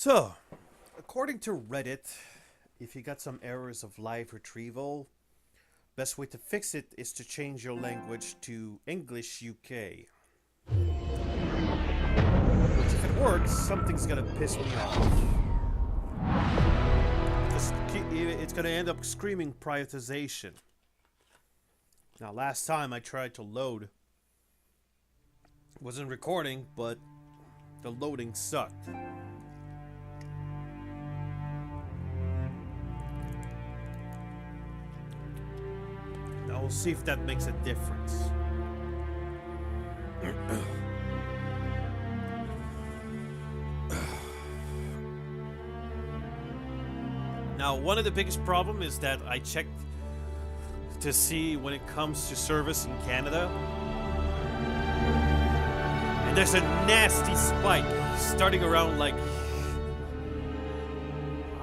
So, according to Reddit, if you got some errors of live retrieval, best way to fix it is to change your language to English UK. Which if it works, something's gonna piss me off. Because it's gonna end up screaming prioritization. Now last time I tried to load, wasn't recording, but the loading sucked. Now we'll see if that makes a difference. Now, one of the biggest problems is that I checked to see when it comes to service in Canada, and there's a nasty spike starting around like,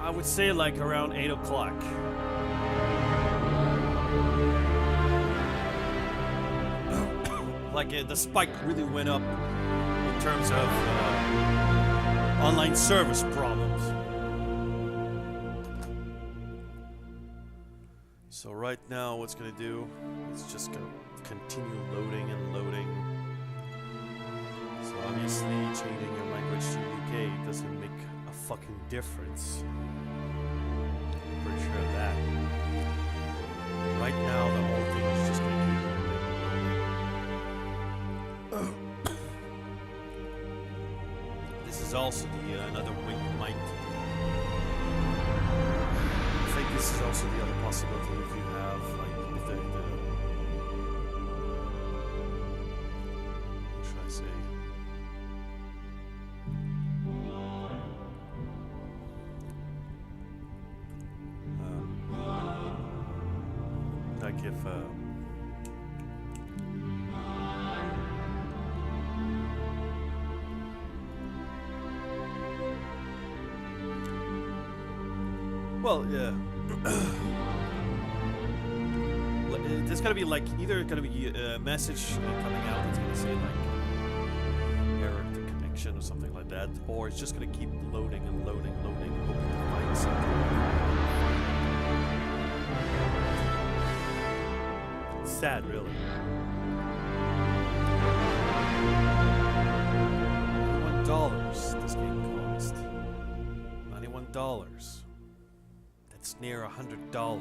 I would say like around 8 o'clock. Like the spike really went up in terms of online service problems. So right now what's gonna do, it's just gonna continue loading and loading. So obviously changing your language to UK doesn't make a fucking difference. I'm pretty sure of that. Right now the whole thing is just gonna keep loading. This is also the another way you might. I think this is also the other possibility if you have like if the what should I say? Like if well, yeah. There's gonna be like either gonna be a message coming out that's gonna say like error to connection or something like that, or it's just gonna keep loading and loading, hoping to find something. It's sad, really. $91 this game cost. $91. That's near $100.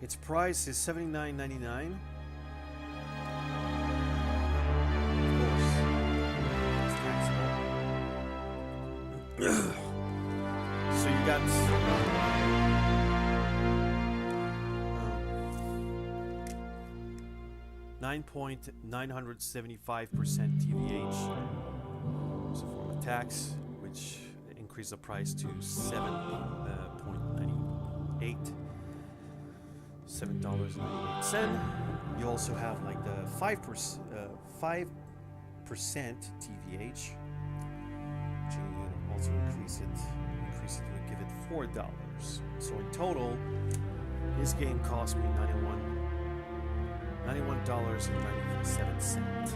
Its price is $79.99. Of course, it's taxable. So you got 9.975% TVH. So from a tax, which increased the price to 7.98. $7.98. You also have like the 5% TVH, which you also increase it to give it $4. So in total, this game cost me $91.97.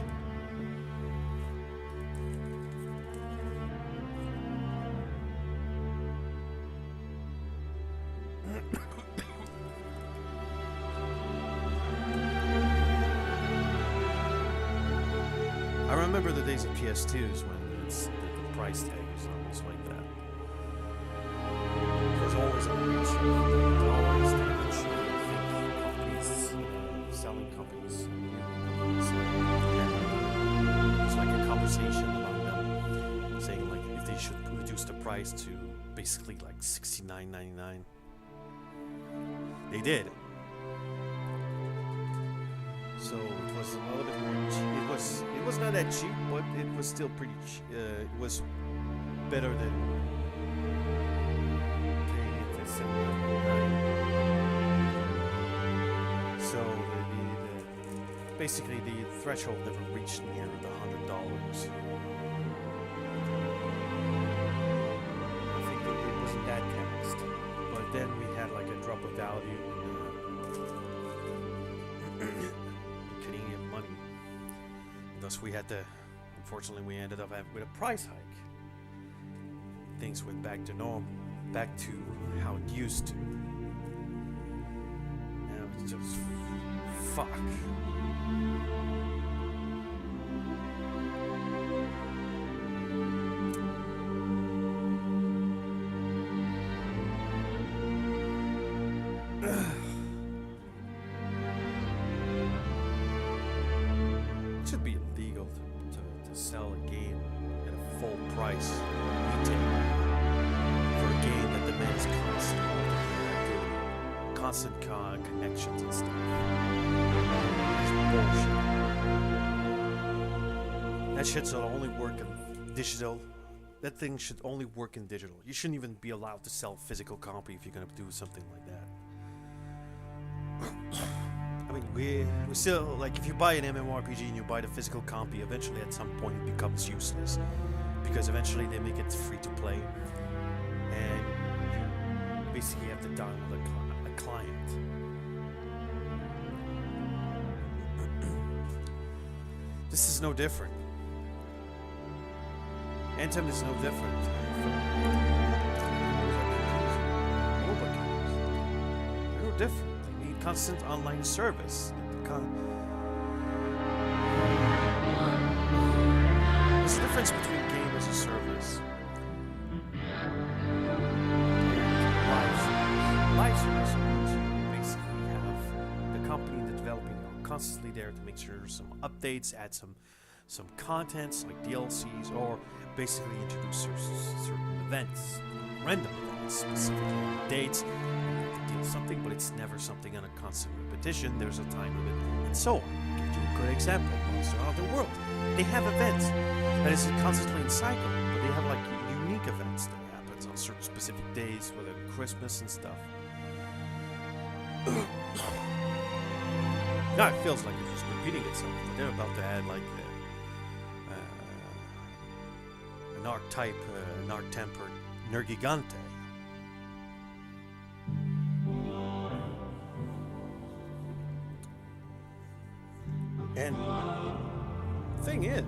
I remember the days of PS2s when the price tag was almost like that. It was always a reach. It always damage companies, selling companies. It's like a conversation among them, saying like if they should reduce the price to basically like $69.99. They did. So it was a little bit more cheap. It was not that cheap, but it was still pretty cheap. It was better than paying it at $7.99. So basically the threshold never reached near the $100. I think it wasn't that taxed, but then we had like a drop of value in Canadian money. Thus we had to, unfortunately we ended up with a price hike. Things went back to normal, back to how it used to. Now it's just fuck. It should be illegal to sell a game at a full price retail for a game that demands constant connections and stuff. It's bullshit. That shit should only work in digital. That thing should only work in digital. You shouldn't even be allowed to sell physical copy if you're gonna do something like that. I mean, we still, like, if you buy an MMORPG and you buy the physical copy, eventually at some point it becomes useless. Because eventually they make it free to play. And you basically have to download a client. This is no different. Anthem is no different. They're no different. They need constant online service. There's a difference between game as a service and live service. You basically have the company, the developing, constantly there to make sure there's some updates, add some contents like DLCs, or basically introduce certain events, random events, specifically dates, and you have to deal something, but it's never something on a constant repetition. There's a time limit, and so on. I'll give you a good example. Monster Hunter World. They have events that is constantly in cycle, but they have like unique events that happens on certain specific days, whether Christmas and stuff. Now it feels like it's just repeating itself, but they're about to add like an archetype, an arc-tempered Nergigante. And the thing is,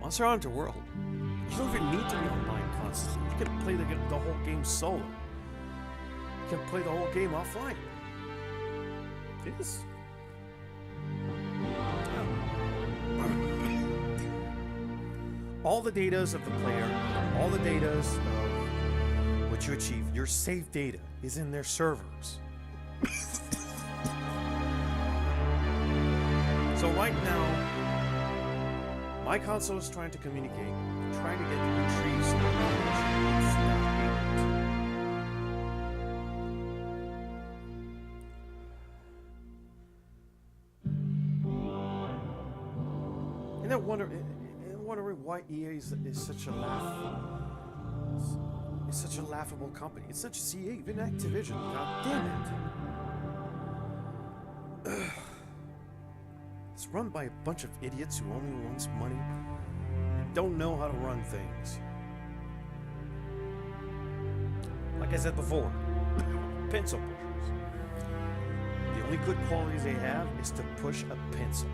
Monster Hunter World, you don't even need to be online constantly. You can play the whole game solo. You can play the whole game offline. It is. All the datas of the player, all the datas of what you achieve, your save data is in their servers. So right now, my console is trying to communicate, trying to get to retrieve some information. It's not able to. And I'm wondering why EA is such a it's such a laughable company. It's such CA, even Activision. God damn it. It's run by a bunch of idiots who only wants money and don't know how to run things. Like I said before, pencil pushers. The only good qualities they have is to push a pencil.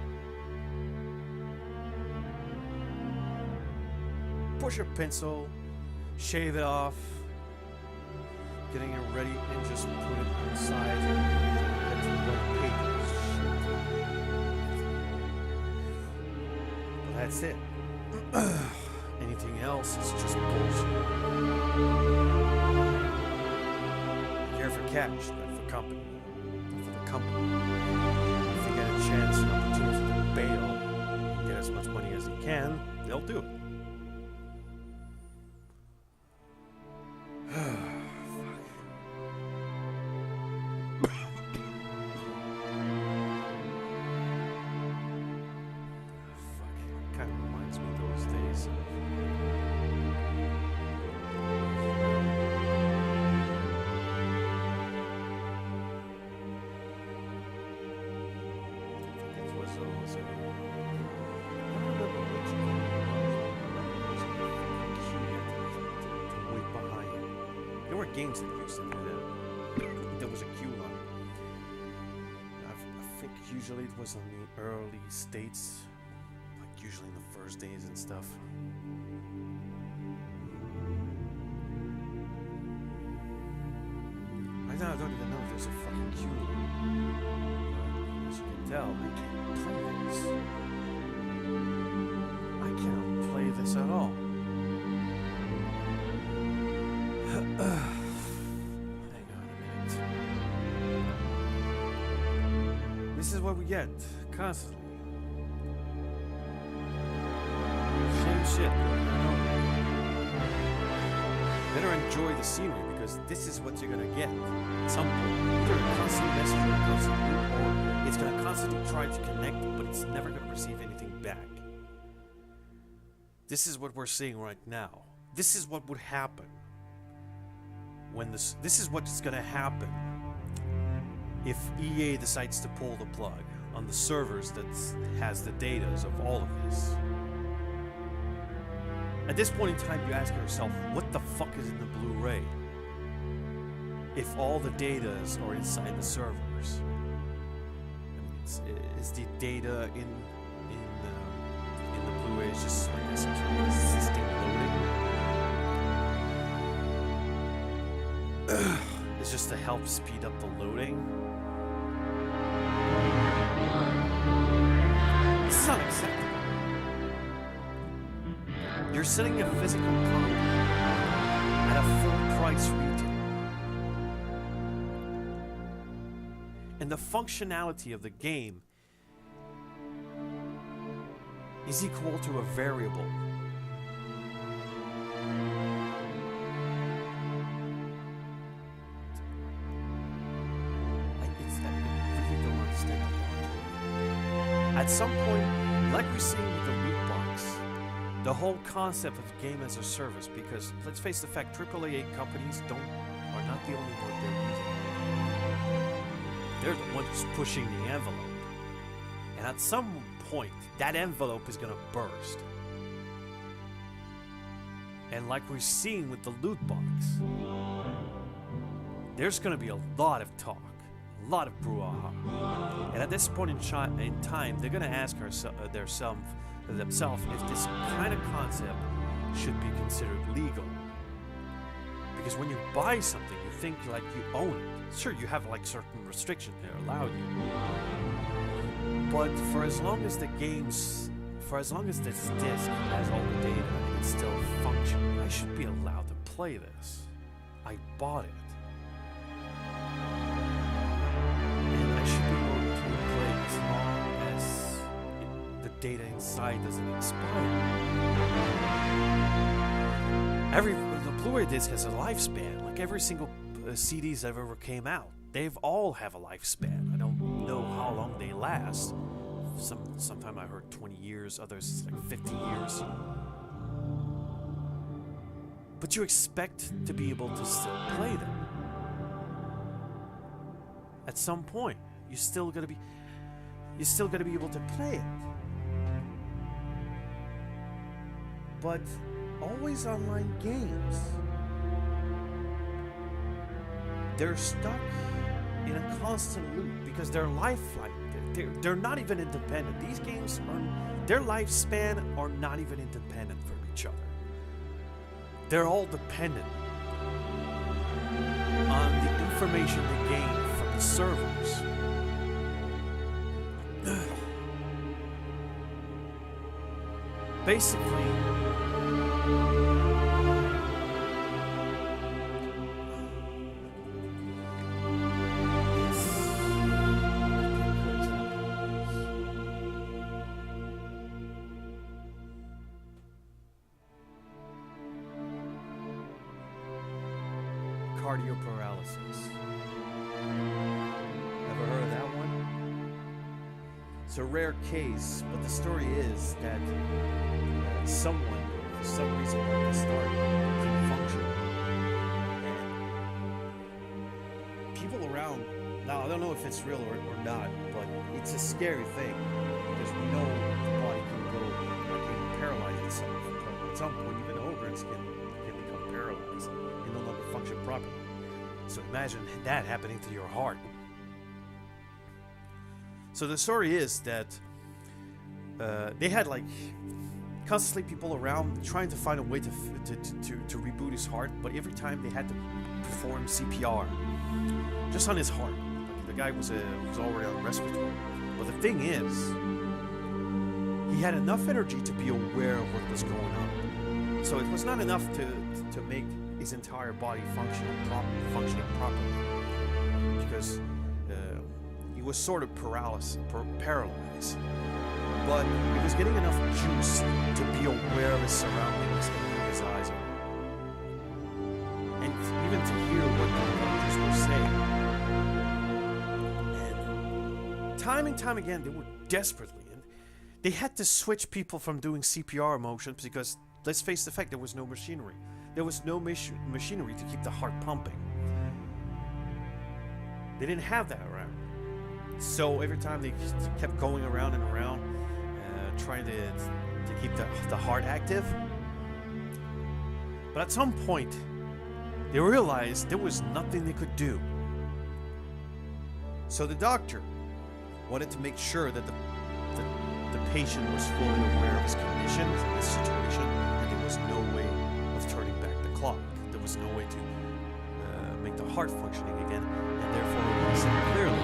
Push a pencil, shave it off, getting it ready, and just put it on the side and get to one page. That's it. Anything else is just bullshit. Care for cash, not for company. Not for the company. If they get a chance and opportunity to bail and get as much money as they can, they'll do it. Games that used to do that. There was a queue line. I think usually it was on the early states, like usually in the first days and stuff. Right now I don't even know if there's a fucking queue line. But as you can tell, I can't play this. I cannot play this at all. This is what we get, constantly. Same shit. Better enjoy the scenery, because this is what you're gonna get at some point. Either a constant message or a constant loop, or it's gonna constantly try to connect, but it's never gonna receive anything back. This is what we're seeing right now. This is what would happen when this is what's gonna happen if EA decides to pull the plug on the servers that has the data of all of this. At this point in time, you ask yourself, what the fuck is in the Blu-ray? If all the data are inside the servers, I mean, is the data in the Blu-ray is just like some sort of existing loading? It's just to help speed up the loading. This is unacceptable. You're selling a physical copy at a full price retail. And the functionality of the game is equal to a variable. At some point, like we're seeing with the loot box, the whole concept of game as a service, because let's face the fact, AAA companies are not the only one they're using. They're the ones who's pushing the envelope. And at some point, that envelope is going to burst. And like we're seeing with the loot box, there's going to be a lot of talk. A lot of brouhaha. And at this point in time, they're going to ask themselves if this kind of concept should be considered legal. Because when you buy something, you think like you own it. Sure, you have like certain restrictions that allow you. But for as long as this disc has all the data and it's still functioning, I should be allowed to play this. I bought it. Data inside doesn't expire. The Blu-ray disc has a lifespan, like every single CDs that ever came out. They've all have a lifespan. I don't know how long they last. Sometime I heard 20 years, others like 50 years. But you expect to be able to still play them. At some point, you're still gonna be able to play it. But always online games, they're stuck in a constant loop because their lifeline, they're not even independent. These games their lifespan are not even independent from each other. They're all dependent on the information they gain from the servers. basically, cardio paralysis. Ever heard of that one? It's a rare case, but the story is that someone, for some reason, at the start, didn't function. And people around, now I don't know if it's real or not, but it's a scary thing because we know the body can go, like, can paralyze itself. At some point, even organs can become paralyzed and no longer function properly. So imagine that happening to your heart. So the story is that they had like constantly people around trying to find a way to reboot his heart, but every time they had to perform CPR just on his heart. Like the guy was already on respiratory. But the thing is, he had enough energy to be aware of what was going on. So it was not enough to make his entire body functioning properly, because he was sort of paralyzed, but he was getting enough juice to be aware of his surroundings and open his eyes, and even to hear what the doctors were saying. And time and time again, they were desperately, and they had to switch people from doing CPR motions because, let's face the fact, there was no machinery. There was no machinery to keep the heart pumping. They didn't have that around. So every time they kept going around and around, trying to keep the heart active. But at some point, they realized there was nothing they could do. So the doctor wanted to make sure that the patient was fully aware of his condition and his situation, and there was no way of turning back the clock. There was no way to make the heart functioning again, and therefore he said clearly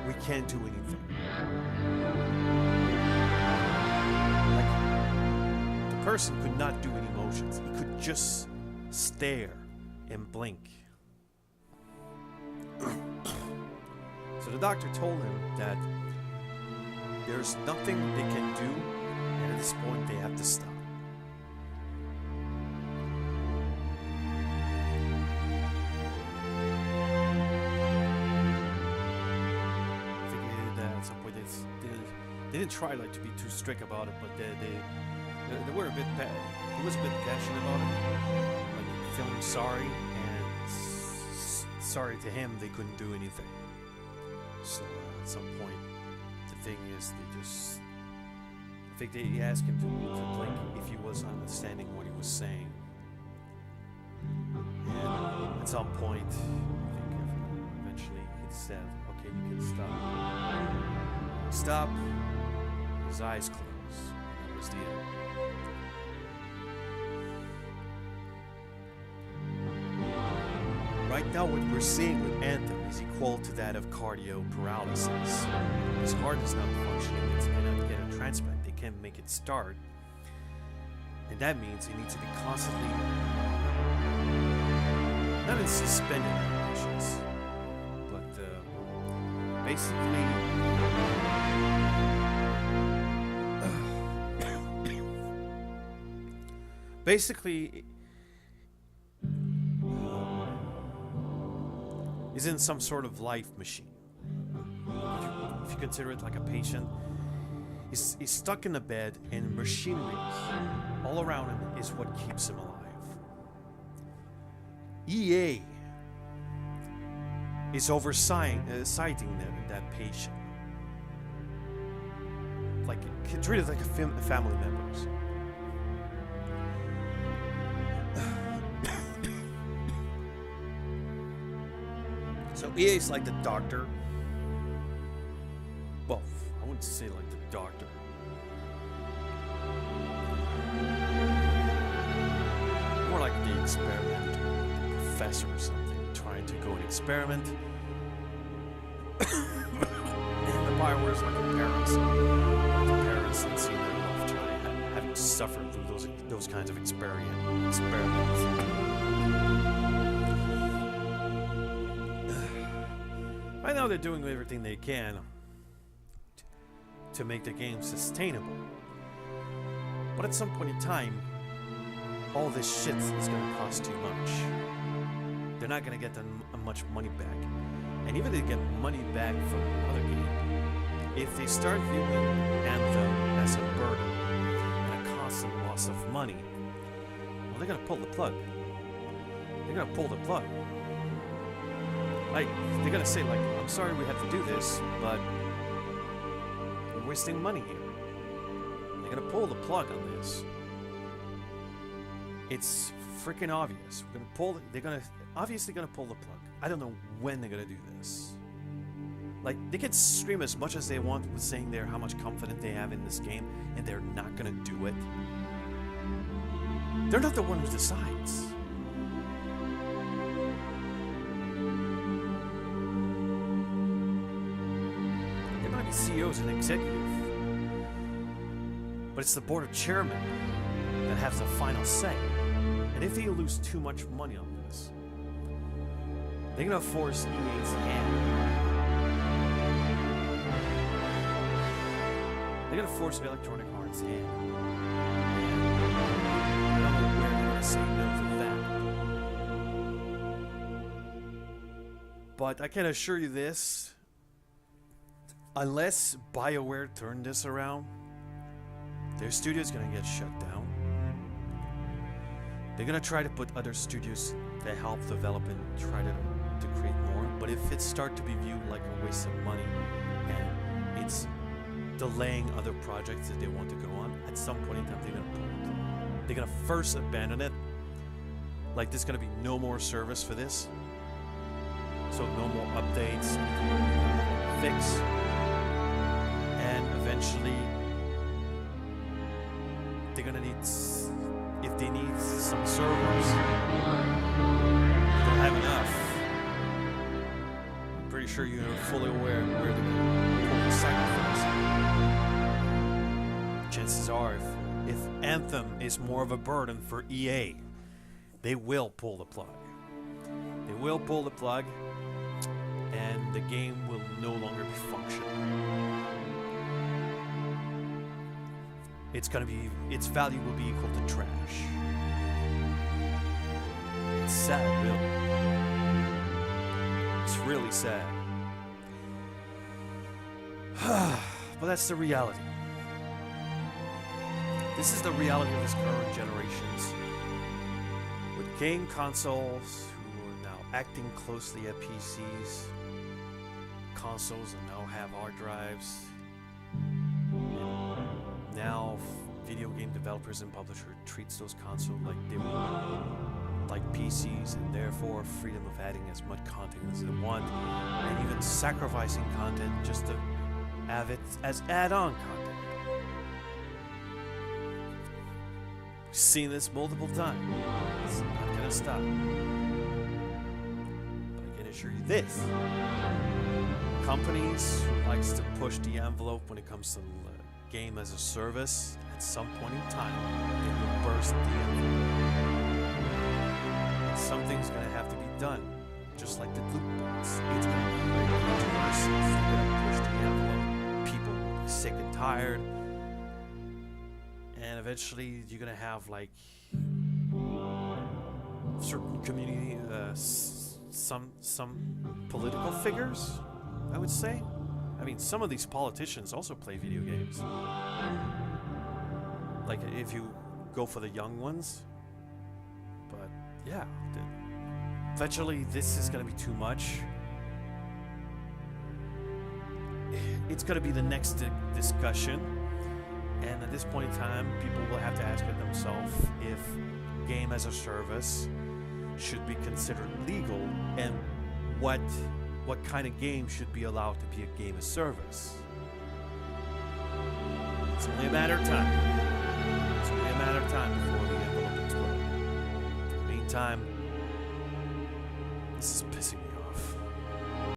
we can't do anything. Like, the person could not do any motions. He could just stare and blink. So the doctor told him that there's nothing they can do, and at this point they have to stop. I think at some point they didn't try like to be too strict about it, but they were a bit he was a bit passionate about it, like feeling sorry, and sorry to him they couldn't do anything. So at some point, the thing is, I think they asked him to blink if he was understanding what he was saying. And at some point, I think eventually he said, okay, you can stop. Stop. His eyes closed. That was the end. Right now, what we're seeing with Anthem is equal to that of cardio paralysis. His heart is not functioning, it cannot get a transplant, they can't make it start. And that means he needs to be constantly, not in suspended conditions, but basically, is in some sort of life machine. If you consider it like a patient, he's stuck in a bed, and machinery all around him is what keeps him alive. EA is oversighting that patient, like treated like a family members. So EA is like the doctor. Well, I wouldn't say like the doctor. More like the experimenter, the professor or something, trying to go and experiment. And the fireworks like the parents. Like the parents and seeing their love child having suffered through those kinds of experiments. Right now they're doing everything they can to make the game sustainable. But at some point in time, all this shit is going to cost too much. They're not going to get much money back. And even if they get money back from another game, if they start viewing Anthem as a burden and a constant loss of money, well, they're going to pull the plug. They're going to pull the plug. Like, they're going to say, like, I'm sorry we have to do this, but we're wasting money here. They're going to pull the plug on this. It's freaking obvious. They're obviously gonna pull the plug. I don't know when they're gonna do this. Like, they can scream as much as they want with saying how much confidence they have in this game, and they're not gonna do it. They're not the one who decides. There might be CEOs and executives, but it's the board of chairmen that has the final say. And if they lose too much money on this, they're gonna force EA's hand. They're gonna force Electronic Arts' hand. I don't know where they're gonna say no to that. But I can assure you this: unless BioWare turn this around, their studio's gonna get shut down. They're gonna try to put other studios that help develop and try to create more. But if it starts to be viewed like a waste of money and it's delaying other projects that they want to go on, at some point in time they're gonna pull it. They're gonna first abandon it. Like, there's gonna be no more service for this. So no more updates, fix, and eventually they're gonna need. If they need some servers, they don't have enough. I'm pretty sure you're fully aware where they're going to pull the sacrifice. Chances are, if Anthem is more of a burden for EA, they will pull the plug. They will pull the plug, and the game will no longer be functional. Its value will be equal to trash. It's sad, really. It's really sad. But that's the reality. This is the reality of this current generations. With game consoles who are now acting closely at PCs, consoles that now have hard drives. Now, video game developers and publishers treats those consoles like they were like PCs, and therefore freedom of adding as much content as they want, and even sacrificing content just to have it as add-on content. We've seen this multiple times. It's not gonna stop. But I can assure you this: companies who likes to push the envelope when it comes to game as a service, at some point in time, they will burst the envelope. And something's going to have to be done, just like the loot box. It's going to be controversial. They're going to push the envelope. People will be sick and tired. And eventually, you're going to have, like, certain community, some political figures, I would say. I mean, some of these politicians also play video games. Like, if you go for the young ones. But, yeah. Eventually, this is going to be too much. It's going to be the next discussion. And at this point in time, people will have to ask themselves if game as a service should be considered legal, and what kind of game should be allowed to be a game as service. It's only a matter of time. It's only a matter of time before the envelope explodes. Meantime, this is pissing me